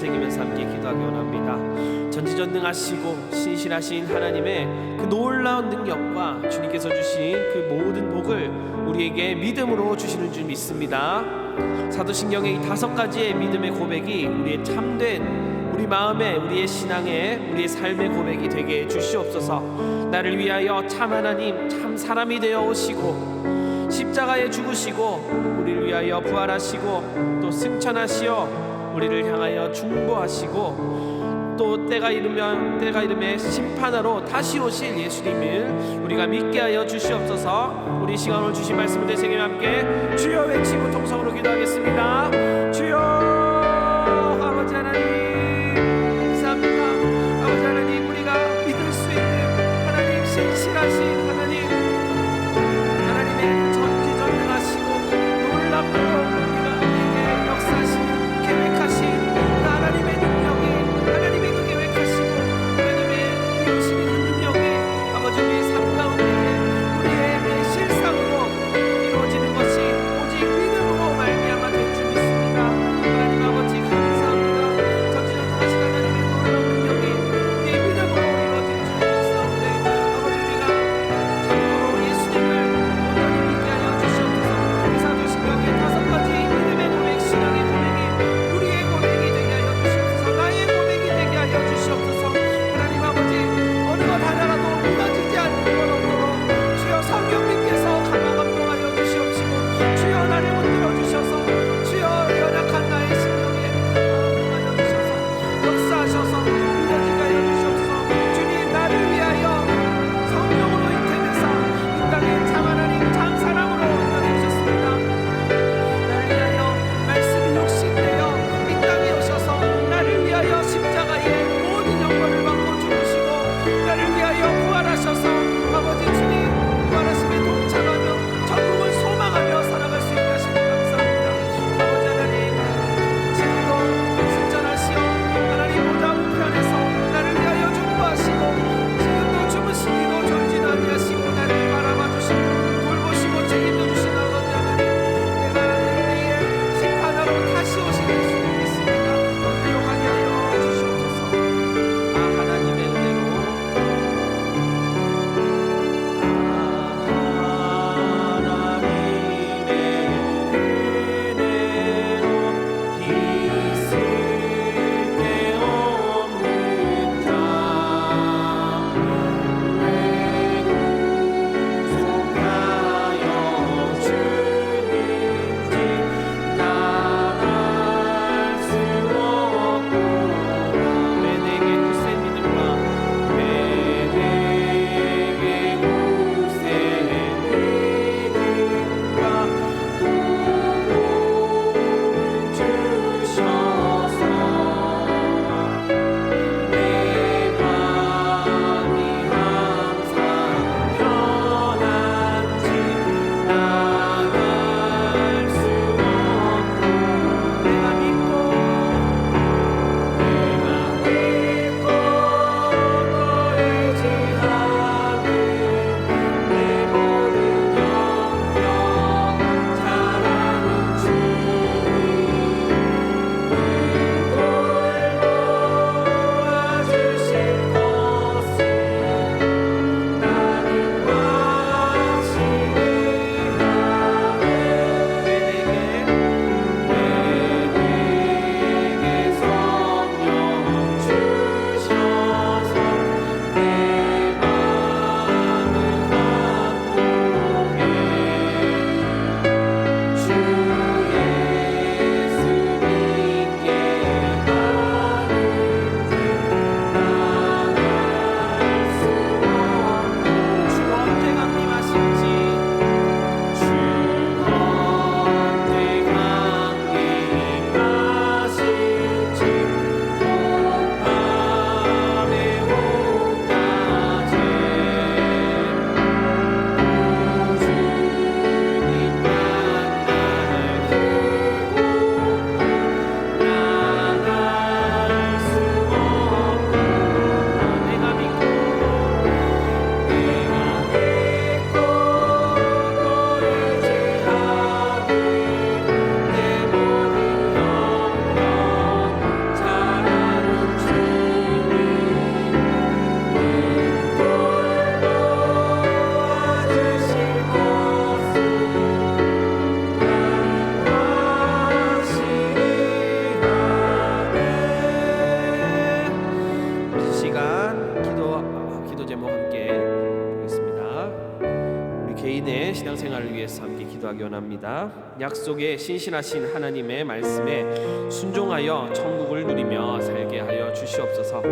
새기면서 함께 기도하기 원합니다. 전지전능하시고 신실하신 하나님의 그 놀라운 능력과 주님께서 주신 그 모든 복을 우리에게 믿음으로 주시는 줄 믿습니다. 사도신경의 이 5가지의 믿음의 고백이 우리의 참된 우리 마음에 우리의 신앙에 우리의 삶의 고백이 되게 해 주시옵소서. 나를 위하여 참 하나님 참 사람이 되어 오시고 십자가에 죽으시고 우리를 위하여 부활하시고 또 승천하시어 우리를 향하여 중보하시고 또 때가 이름에 심판하러 다시 오실 예수님을 우리가 믿게 하여 주시옵소서. 우리 시간을 주신 말씀을 되새기며 함께 주여 외치고 통성으로 기도하겠습니다. 주여 아버지 하나님 감사합니다. 아버지 하나님 우리가 믿을 수 있는 하나님 신실하신 하나님의 전지전능하시고 놀랍도록 우리에게 역사하시는 계획하신 하나님의 능력이 하나님의 그 계획하시고 하나님의 이루시는 그 능력이 아버지 우리의 삶 가운데 우리의 실상으로 이루어지는 것이 오직 믿음으로 말미암아 될 줄 믿습니다. 하나님 아버지 감사합니다. 전지전능하신 하나님의 놀라운 능력이 우리의 믿음으로 이루어질 줄 믿사오니 아버지 우리가 참 개인의 신앙생활을 위해서 함께 기도하기 원합니다. 약속에 신실하신 하나님의 말씀에 순종하여 천국을 누리며 살게 하여 주시옵소서.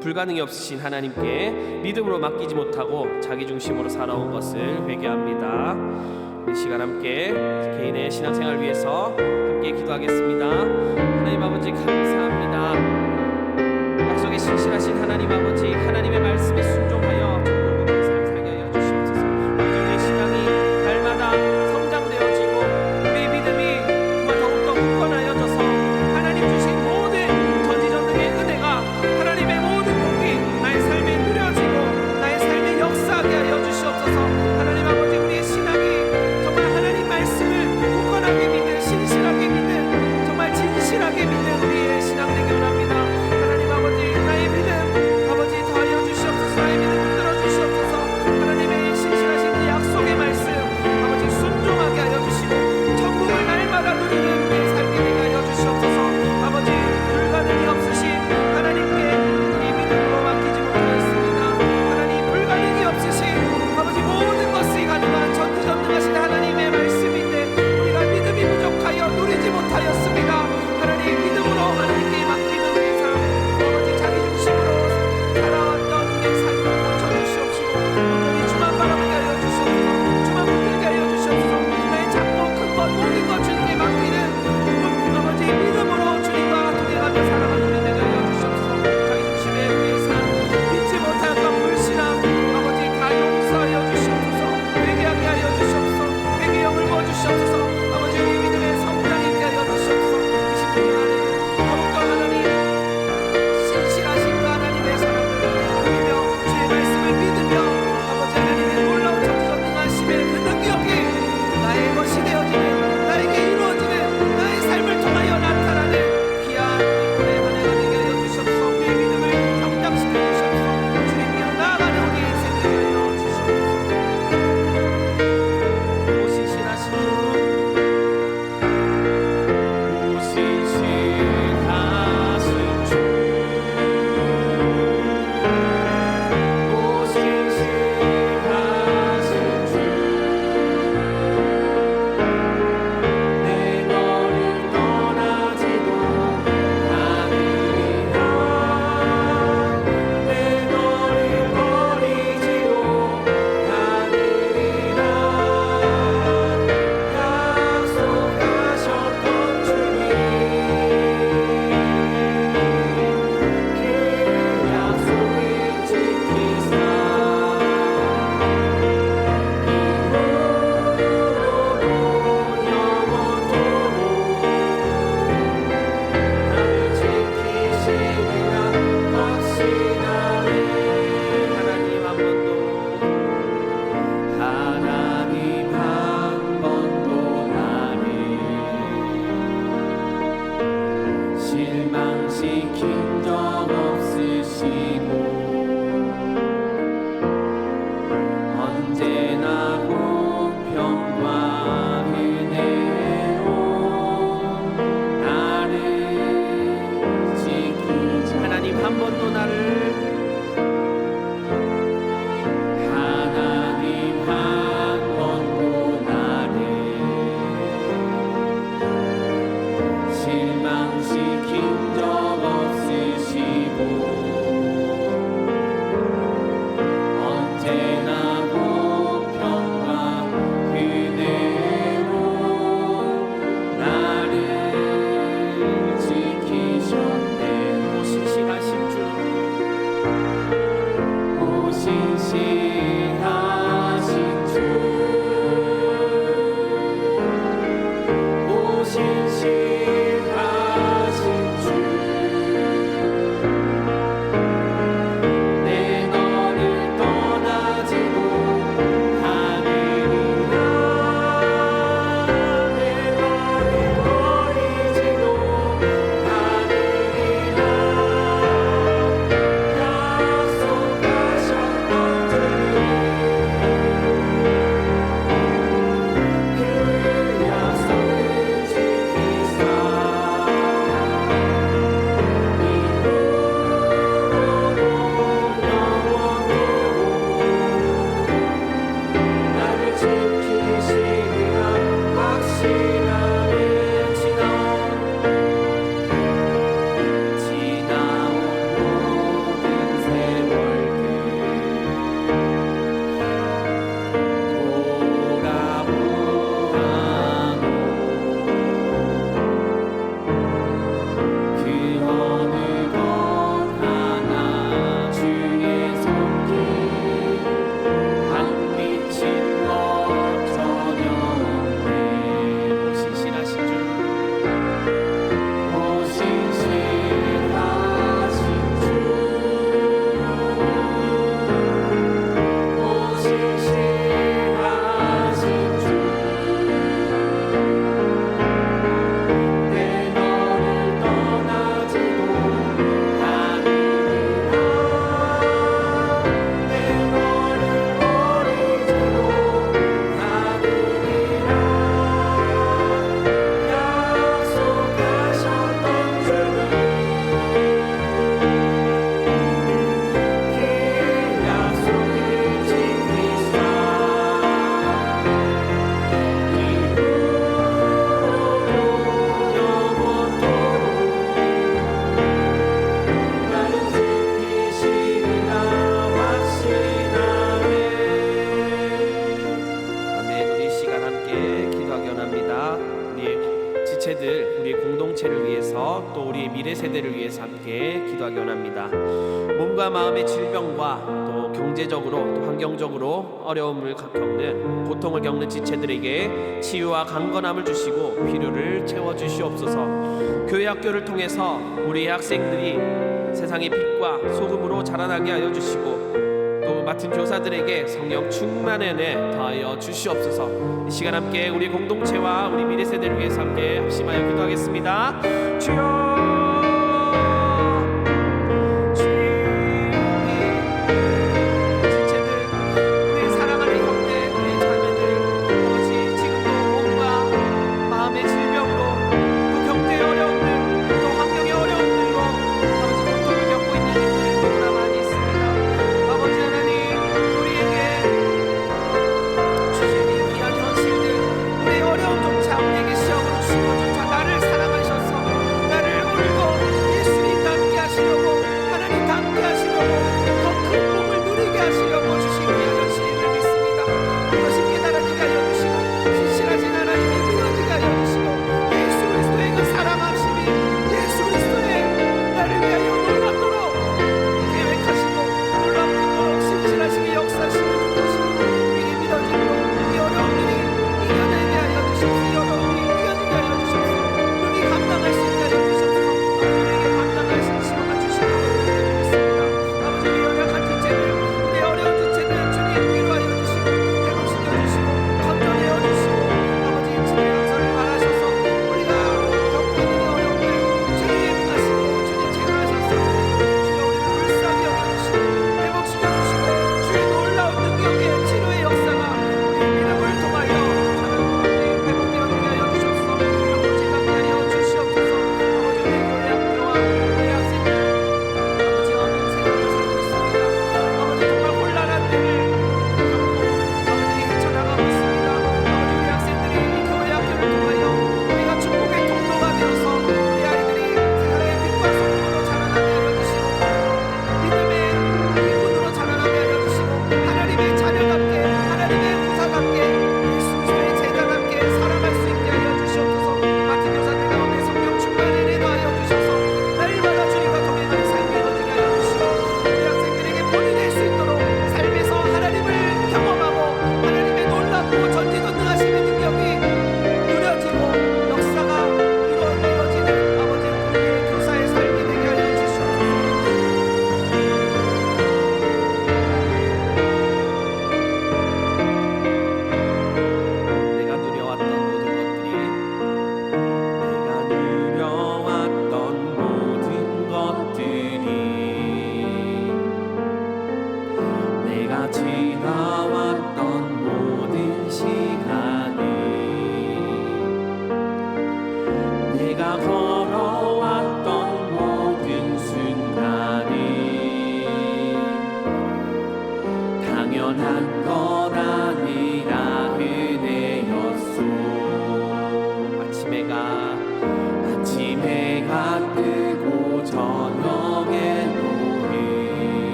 불가능이 없으신 하나님께 믿음으로 맡기지 못하고 자기 중심으로 살아온 것을 회개합니다. 이 시간 함께 개인의 신앙생활을 위해서 함께 기도하겠습니다. 하나님 아버지 감사합니다. 약속에 신실하신 하나님 아버지, 하나님의 말씀에 순종하여 천국을 누리는 삶 살게 하여 주시옵소서. 아버지, 우리의 신앙이 날마다 성장되어지고 우리의 믿음이 정말 더욱더 굳건하여져서 하나님 주신 모든 전지전능의 은혜가, 하나님의 모든 복이 나의 삶에 누려지고 나의 삶에 역사하게 하여 주시옵소서. 하나님 아버지, 우리의 신앙이 정말 하나님 말씀을 굳건하게 믿는, 신실하게 믿는, 정말 진실하게 믿는 우리의 신앙 되기 원합니다. 하나님 아버지, 나의 믿음 아버지 더하여 주시옵소서. 나의 믿음 흔들어 주시옵소서. 하나님의 신실하신 그 약속의 말씀 아버지 순종하게 하여 주시고 천국을 날마다 누리는 우리의 삶이 되게 하여 주시옵소서. 아버지, 불가능이 없으신 하나님께 우리 믿음으로 맡기지 못하였습니다. 하나님, 불가능이 없으신 아버지 모든 것이 가능한 전지전능하신 하나님의 말씀인데 우리가 믿음이 부족하여 누리지 못하였습니다. 하나님, 믿음으로 하나님께 맡기는 우리의 삶, 아버지 자기 중심으로 살아왔던 우리의 삶을 고쳐주시옵시고 온전히 주만 바라보게 하여 주시옵소서. 주만 붙들게 하여 주시옵소서. 나의 작고 큰 것 모든 것 주님께 맡기는 아버지 믿음으로 주님과 동행하며 살아가는 우리 되게 하여 주시옵소서. 자기 중심의 우리의 삶, 믿지 못하였던 불신앙 아버지 다 용서하여 주시옵소서. 회개하게 하여 주시옵소서. 회개 영을 부어주시옵소서. 아버지, 우리 믿음의 성장이 있게 하여 주시옵소서. 이 시간 안에는 더욱더 하나님 신실하신 그 하나님의 사랑을 누리며 주의 말씀을 믿으며 아버지 하나님의 놀라운 전지전능하심의 그 능력이 나의 것이 되어지는, 나에게 이루어지는, 나의 삶을 통하여 나타나는 귀한 인물의 은혜가 되게 하여 주시옵소서. 우리의 믿음을 성장시켜 주시옵소서. 주님께로 나아가는 우리의 인생 되게 하여 주시옵소서. 오 신실하신 주, 오 신실하신 주, 오 신실하신 주, 내 너를 떠나지도 않으리라. 내 너를 버리지도 않으리라. 약속하셨던 주님, 그 약속을 지키사 이후로도 영원토록 나를 지키시리라 확신하네. 하나님 한 번도 나를 실망시킨 적 없으시고 언제나 공평과 은혜로 나를 지키자. 하나님 한 번도 나를, 하나님 한 번도 나를 실망시킨 적 없으시고 언제나 공평과 은혜로 나를 지키셨네. 오 신실하신 주, 위해서 함께 기도하기 원합니다. 몸과 마음의 질병과 또 경제적으로 또 환경적으로 어려움을 겪는 고통을 겪는 지체들에게 치유와 강건함을 주시고 필요를 채워주시옵소서. 교회 학교를 통해서 우리 학생들이 세상의 빛과 소금으로 자라나게 하여 주시고 또 맡은 교사들에게 성령 충만의 은혜 더하여 주시옵소서. 이 시간 함께 우리 공동체와 우리 미래 세대를 위해서 함께 합심하여 기도하겠습니다. 주여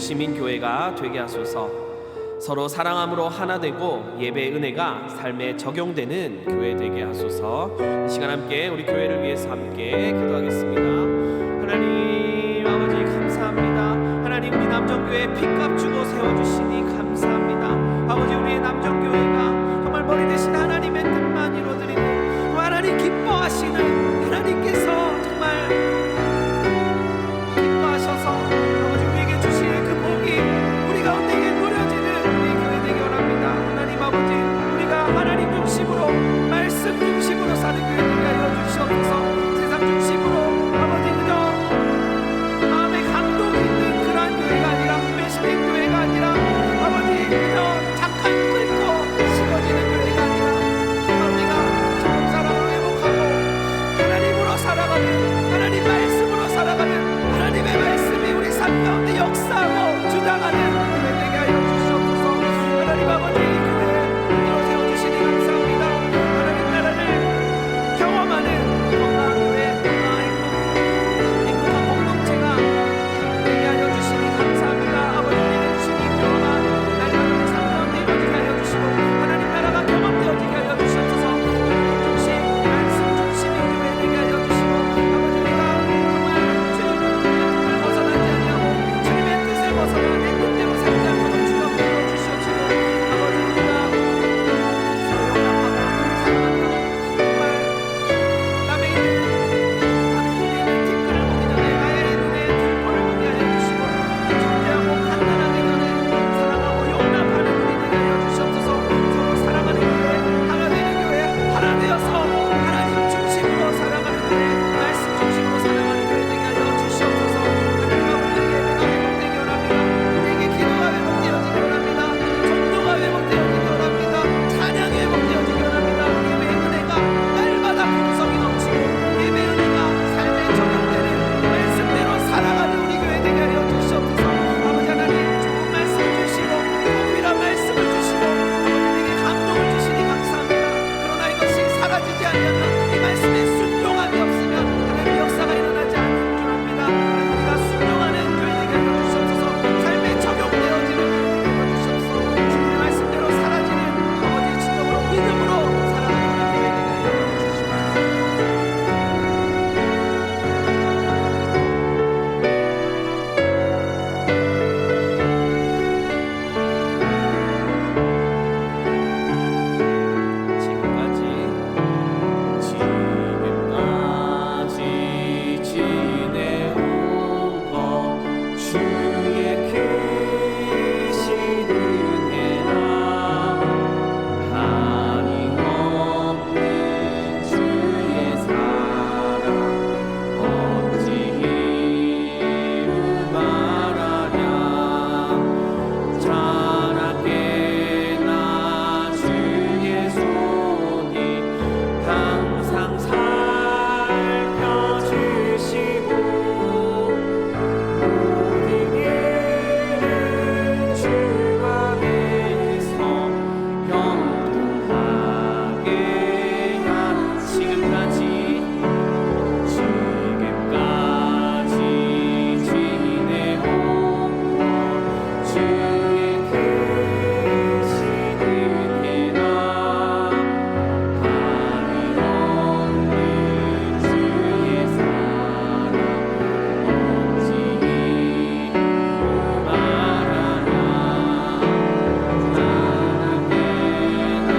시민교회가 되게 하소서. 서로 사랑함으로 하나 되고 예배의 은혜가 삶에 적용되는 교회 되게 하소서. 이 시간 함께 우리 교회를 위해서 함께 기도하겠습니다. 하나님 아버지 감사합니다. 하나님 우리 남정교회 핏값 주고 세워주시니 감사합니다. 아버지 우리의 남정교회가 정말 머리 대신 하나님의 뜻만 이루어드리고 하나님 기뻐하시는 하나님께서 정말 기뻐하셔서 아버지 우리에게 주신 그 복이 우리 가운데에 누려지는 우리 교회 되기 원합니다. 하나님 아버지 우리가 하나님 중심으로 말씀 중심으로 사는 교회 되게 하여 주시옵소서. 세상 중심으로 아버지 그저 마음에 감동이 있는 그러한 교회가 아니라 매시민 교회가 아니라 아버지 그저 잠깐 끓고 식어지는 교회가 아니라 정말 우리가 처음 사랑으로 회복하고 하나님으로 살아가는 하나님 말씀으로 살아가는 하나님의 말씀이 우리 삶 가운데 역사하고 주장하는 교회 되게 하여 주시옵소서. 하나님 아버지 이 교회 흔들어 세워주시니 감사합니다. 하나님 나라를 경험하는 건강한 교회, 행복한 공동체가 되게 하여 주시니 감사합니다. 아버지 우리에게 주신 이 평안한 날마다 삶 가운데 이루어지게 하여 주시고 하나님 나라가 경험되어지게 하여 주시옵소서. 중심, 말씀 중심의 교회 되게 하여 주시고 아버지 우리가 정말 주님을 벗어나지 아니하고 주님의 뜻을 벗어나 내 뜻대로 살지 않도록 주여 불러주시옵시고 아버지 우리가 서로 용납하고 사랑하고 정말 남의 일을 남의 눈에 있는 티끌을 보기 전에 나의 눈에 들보를 보게 하여 주시고 존재하고 판단하기 전에 사랑하고 용납하는 우리 되게 하여 주시옵소서. 서로 사랑하는 교회, 하나 되는 교회, 하나 되어서 하나님 중심으로 살아가는 교회, 말씀 중심으로 살아가는 교회 되게 하여 주시옵소서. 하나님 아버지 예배가 회복되기 원합니다. 우리에게 기도가 회복되어지기 원합니다. 전도가 회복되어지기 원합니다. 찬양이 회복되어지기 원합니다. 예배의 은혜가 날마다 풍성이 넘치고 예배 은혜가 삶에 적용되는 말씀대로 살아가는 우리 교회 되게 하여 주시옵소서. 아버지 하나님 좋은 말씀을 주시고 필요한 말씀을 주시고 우리에게 감동을 주시니 감사합니다. 그러나 이것이 사라지지 않으면 이 말씀에 순종함이 없으면 하나님의 역사가 일어나지 않는 줄 압니다. 하나님 우리가 순종하는 교회 되게 하여 주시옵소서. 삶에 적용되어지는 교회 되게 하여 주시옵소서. 주님의 말씀대로 사라지는 아버지 진정으로 믿음으로 살아가는 우리 교회 되게 하여 주시옵소서. 지금까지 지내온 것 주의 크신 은혜라 한임없는 주의 사랑 어찌 이루 말하랴 자나깨나 주의 손이 항상 살펴주시고 모든 일을 주 안에서 형통하게 지금까지 지내온 것 주의 크신 은혜라 한임없는 주의 사랑 어찌 이루 말하랴 나나깨나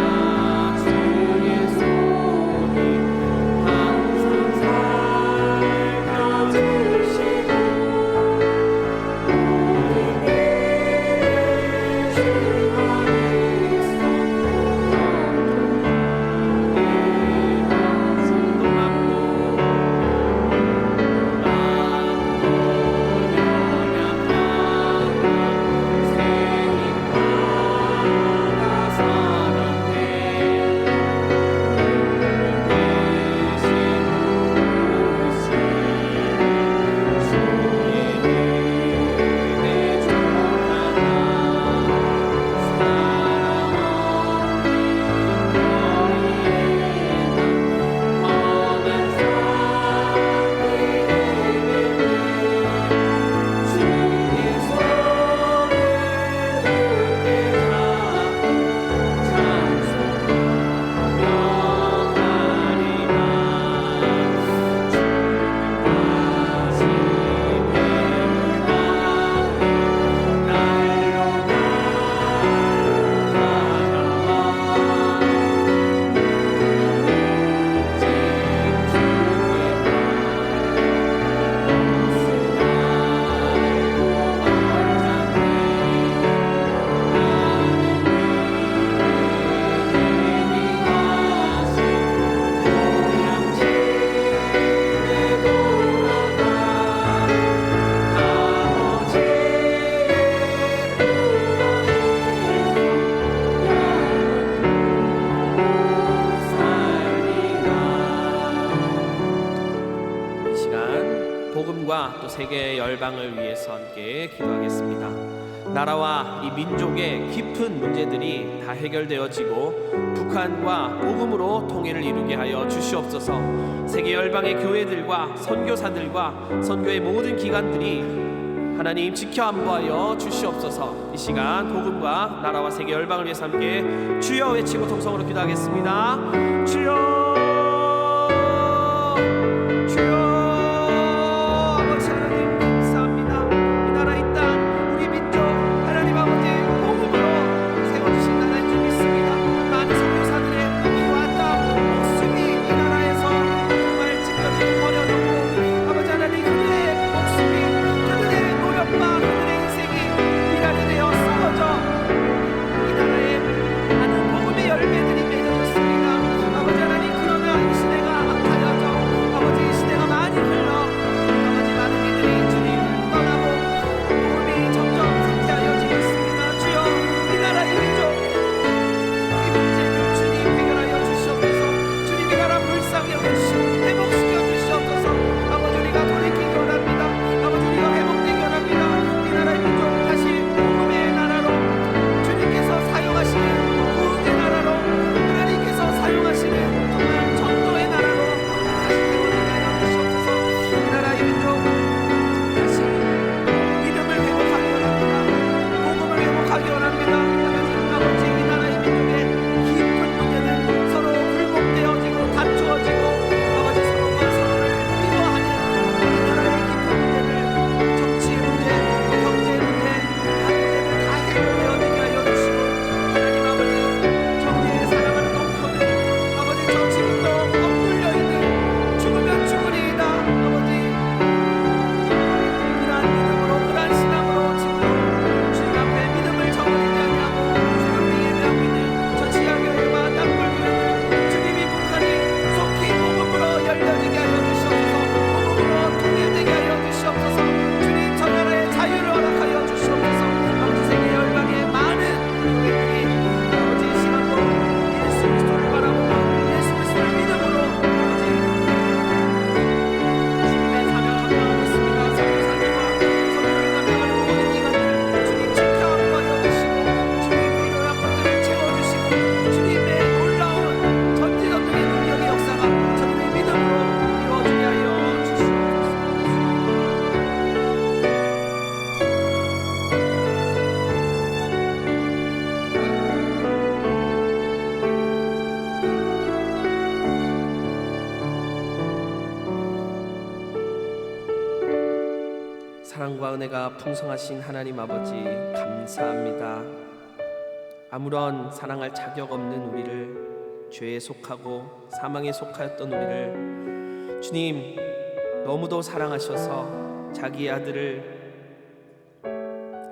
주의 손이 항상 살펴주시고 모든 일을 주 안에서 주의 은혜 세계 열방을 위해서 함께 기도하겠습니다. 나라와 이 민족의 깊은 문제들이 다 해결되어지고 북한과 복음으로 통일을 이루게 하여 주시옵소서. 세계 열방의 교회들과 선교사들과 선교의 모든 기관들이 하나님 지켜 안보하여 주시옵소서. 이 시간 복음과 나라와 세계 열방을 위해서 함께 주여 외치고 통성으로 기도하겠습니다. 주여, 아버지 하나님 감사합니다. 이 나라 이 땅 우리 민족 하나님 아버지 복음으로 세워주신 나라인 줄 믿습니다. 많은 선교사들의 피와 땀 목숨이 이 나라에서 정말 찢겨지고 버려졌고 아버지 하나님 그들의 목숨이 그들의 노력과 그들의 인생이 미랄이 되어 썩어져 이 나라에 많은 복음의 열매들이 맺어졌습니다. 아버지 하나님 그러나 이 시대가 악하여져 아버지 이 시대가 많이 흘러 아버지 많은 이들이 주님을 떠나고 복음이 점점 쇠퇴하여지고 있습니다. 주여 이 나라 이 민족 이 문제를 주님 해결하여 주시옵소서. 주님 이 나라 불쌍히 여겨주시고 회복시켜 주시옵소서. 아버지 우리가 돌이키기 원합니다. 아버지 우리가 회복되기 원합니다. 이 나라의 민족 다시 복음의 나라로 주님께서 사용하시는 구원의 나라로 하나님께서 사용하시는 정말 전도의 나라로 다시 회복되게 하여 주시옵소서. 이 나라의 민족 다시 믿음을 회복하기 원합니다. 복음을 회복하기 원합니다. 하나님 아버지 이 나라의 민족의 깊은 문제는 서로 굴복되어지고 다투어지고 아버지 서로가 서로를 미워하는 이 나라의 깊은 문제를 정치의 문제, 경제의 문제, 각 문제를 다 해결되어지게 하여 주시고 하나님 아버지 정의에 사랑하는 동포들 아버지 저 지금도 억눌려 있는 죽으면 죽으리이다 아버지 그러한 믿음으로 그러한 신앙으로 지금도 주님 앞에 믿음을 저버리지 아니하고 주님 앞에 예배하고 있는 저 지하교회와 땅굴교회는 주님이 북한이 속히 복음으로 열려지게 하여 주시옵소서. 복음으로 통일되게 하여 주시옵소서. 주님 저 나라의 자유를 허락하여 주시옵소서. 아버지 세계 열방의 많은 교회들이 아버지 이 시간도 예수 그리스도를 바라보고 예수 그리스도를 믿음으로 아버지 주님의 사명 감당하고 있습니다. 선교사들과 선교를 감당하는 모든 기관들 주님 지켜 안보하여 주시고 주님 필요한 것들을 채워주시고 주님의 놀라운 전지전능의 능력의 역사가 저들의 믿음으로 이루어지게 하여 주시옵소서. 사랑과 은혜가 풍성하신 하나님 아버지 감사합니다. 아무런 사랑할 자격 없는 우리를 죄에 속하고 사망에 속하였던 우리를 주님 너무도 사랑하셔서 자기의 아들을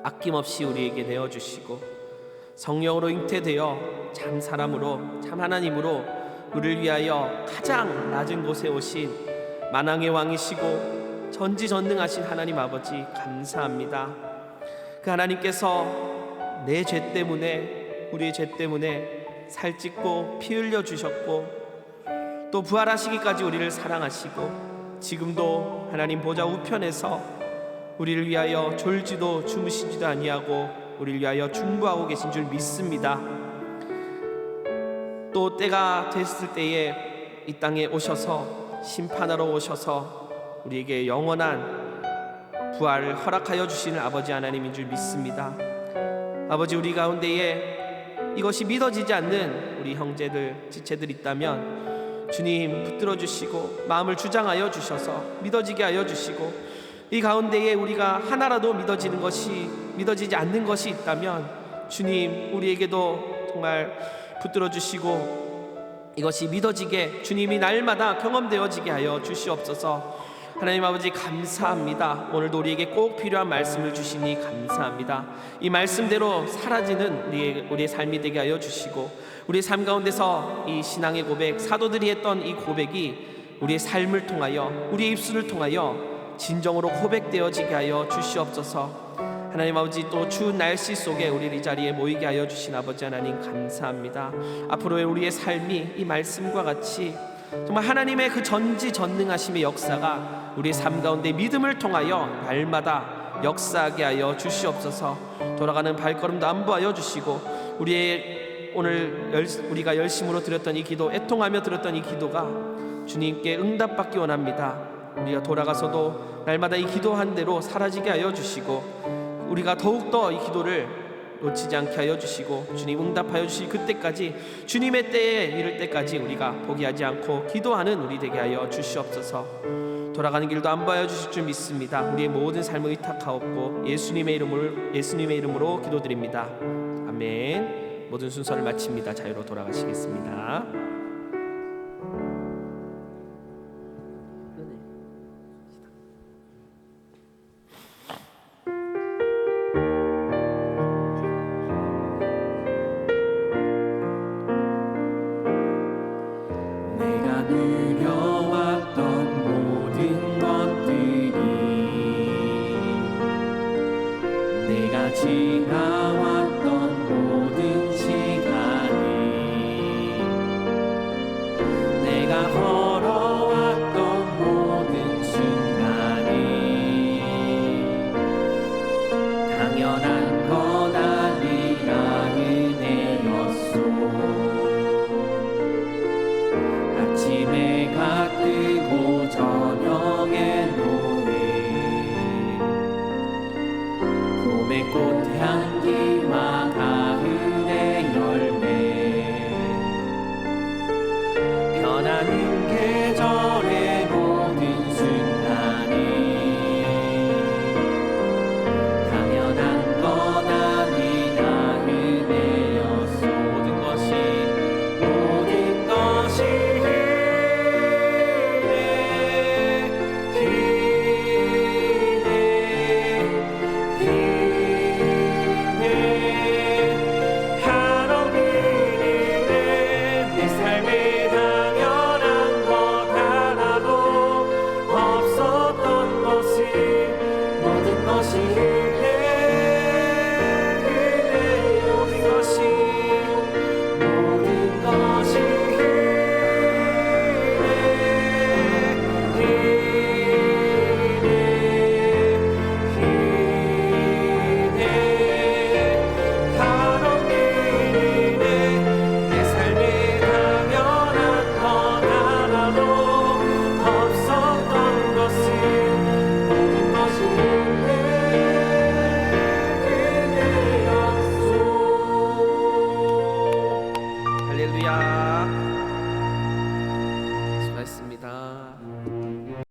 아낌없이 우리에게 내어주시고 성령으로 잉태되어 참 사람으로 참 하나님으로 우리를 위하여 가장 낮은 곳에 오신 만왕의 왕이시고 전지전능하신 하나님 아버지 감사합니다. 그 하나님께서 내 죄 때문에 우리의 죄 때문에 살찢고 피 흘려 주셨고 또 부활하시기까지 우리를 사랑하시고 지금도 하나님 보좌 우편에서 우리를 위하여 졸지도 주무시지도 아니하고 우리를 위하여 중보하고 계신 줄 믿습니다. 또 때가 됐을 때에 이 땅에 오셔서 심판하러 오셔서 우리에게 영원한 부활을 허락하여 주시는 아버지 하나님인 줄 믿습니다. 아버지 우리 가운데에 이것이 믿어지지 않는 우리 형제들 지체들 있다면 주님 붙들어 주시고 마음을 주장하여 주셔서 믿어지게 하여 주시고 이 가운데에 우리가 하나라도 믿어지지 않는 것이 있다면 주님 우리에게도 정말 붙들어 주시고 이것이 믿어지게 주님이 날마다 경험되어지게 하여 주시옵소서. 하나님 아버지 감사합니다. 오늘도 우리에게 꼭 필요한 말씀을 주시니 감사합니다. 이 말씀대로 사라지는 우리의 삶이 되게 하여 주시고 우리의 삶 가운데서 이 신앙의 고백 사도들이 했던 이 고백이 우리의 삶을 통하여 우리의 입술을 통하여 진정으로 고백되어지게 하여 주시옵소서. 하나님 아버지 또 추운 날씨 속에 우리를 이 자리에 모이게 하여 주신 아버지 하나님 감사합니다. 앞으로의 우리의 삶이 이 말씀과 같이 정말 하나님의 그 전지전능하심의 역사가 우리의 삶 가운데 믿음을 통하여 날마다 역사하게 하여 주시옵소서. 돌아가는 발걸음도 안보하여 주시고 우리가 열심으로 드렸던 이 기도, 애통하며 드렸던 이 기도가 주님께 응답받기 원합니다. 우리가 돌아가서도 날마다 이 기도한 대로 사라지게 하여 주시고 우리가 더욱더 이 기도를 놓치지 않게 하여 주시고 주님 응답하여 주시 그때까지 주님의 때에 이를 때까지 우리가 포기하지 않고 기도하는 우리 되게 하여 주시옵소서. 돌아가는 길도 안보하여 주실 줄 믿습니다. 우리의 모든 삶을 의탁하옵고 예수님의 이름으로 기도드립니다. 아멘. 모든 순서를 마칩니다. 자유로 돌아가시겠습니다.